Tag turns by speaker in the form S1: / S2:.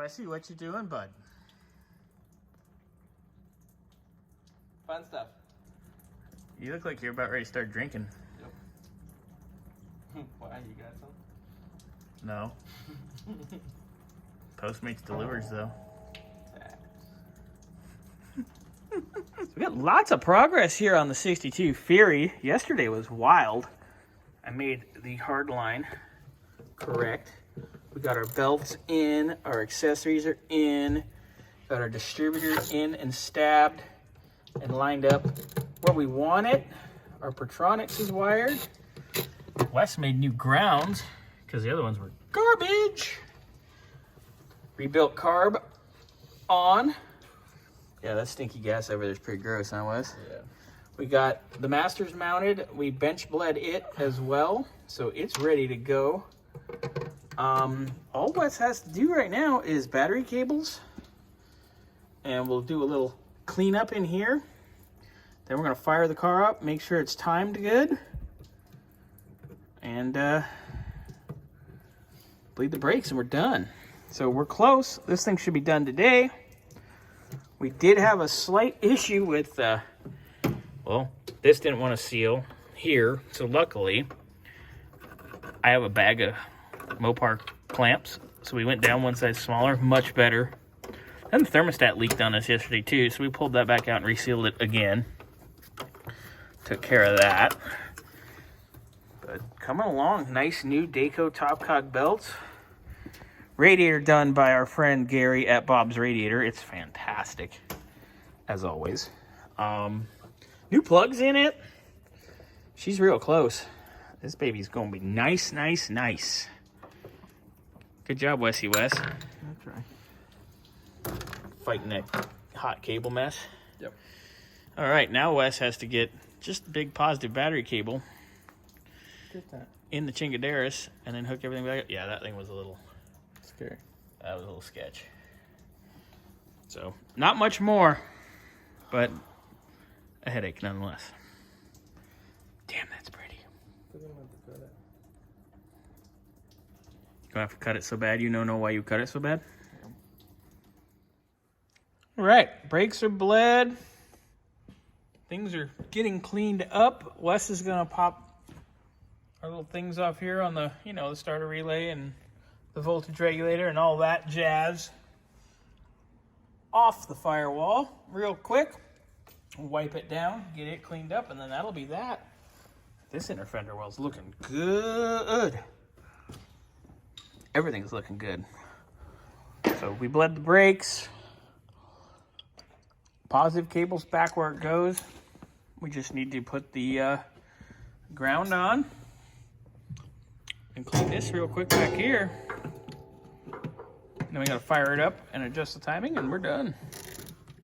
S1: Wessie, what you doing, bud?
S2: Fun stuff.
S1: You look like you're about ready to start drinking.
S2: Yep. Why, you got some?
S1: No. Postmates delivers, though. We got lots of progress here on the 62 Fury. Yesterday was wild. I made the hard line correct. We got our belts in, our accessories are in, got our distributor in and stabbed and lined up where we want it. Our Pertronics is wired. Wes made new grounds because the other ones were garbage. Rebuilt carb on. Yeah, that stinky gas over there is pretty gross, huh, Wes?
S2: Yeah.
S1: We got the Masters mounted. We bench bled it as well, so it's ready to go. All Wes has to do right now is battery cables, and we'll do a little cleanup in here. Then we're gonna fire the car up, make sure it's timed good, and bleed the brakes, and we're done. So we're close. This thing should be done today. We did have a slight issue with, well, this didn't want to seal here, so luckily I have a bag of Mopar clamps, so we went down one size smaller, much better. And the thermostat leaked on us yesterday too, so we pulled that back out and resealed it again. Took care of that. But coming along, nice new Dayco top cog belts. Radiator done by our friend Gary at Bob's Radiator. It's fantastic, as always. New plugs in it. She's real close. This baby's gonna be nice, nice, nice. Good job, Wessie Wes.
S2: That's right.
S1: Fighting that hot cable mess.
S2: Yep.
S1: All right, now Wes has to get just a big positive battery cable
S2: Get that.
S1: in the Chingaderas and then hook everything back up. Yeah, that thing was a little
S2: Scary.
S1: That was a little sketch. So, not much more, but a headache nonetheless. Damn, that's pretty.
S2: We're gonna have to cut it.
S1: You're gonna have to cut it so bad you don't know why you cut it so bad? Yeah. All right, brakes are bled. Things are getting cleaned up. Wes is gonna pop our little things off here on the, the starter relay and the voltage regulator and all that jazz off the firewall real quick. Wipe it down, get it cleaned up, and then that'll be that. This inner fender well's looking good. Everything's looking good. So we bled the brakes. Positive cable's back where it goes. We just need to put the ground on and clean this real quick back here. Then we gotta fire it up and adjust the timing, and we're done.